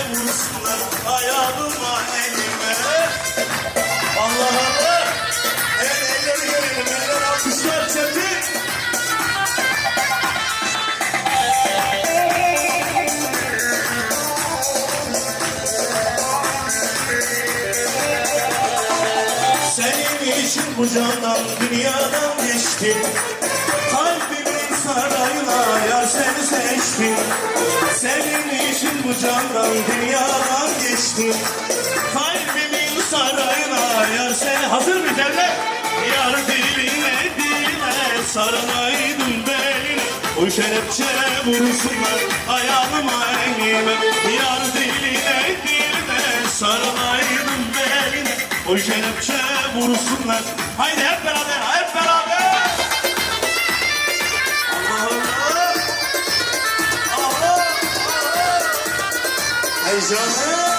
vursunlar ayağıma elime. Allah Allah. Evet elleri görelim. Eller alkışlar Çetin. Senin için bu candan dünyadan geçtim. Kalbimin sarayına yar seni seçtim. Senin için bu candan dünyadan geçtim. Kalbimin sarayına yar seni. Hazır mı derler? Yar diline diline sarılaydım beline. O kelepçe vursunlar ayağıma elime. Yar diline diline sarılaydım beline. O kelepçe vursunlar. Haydi hep beraber, hep beraber. Allah Allah. Allah Allah. Hey canım.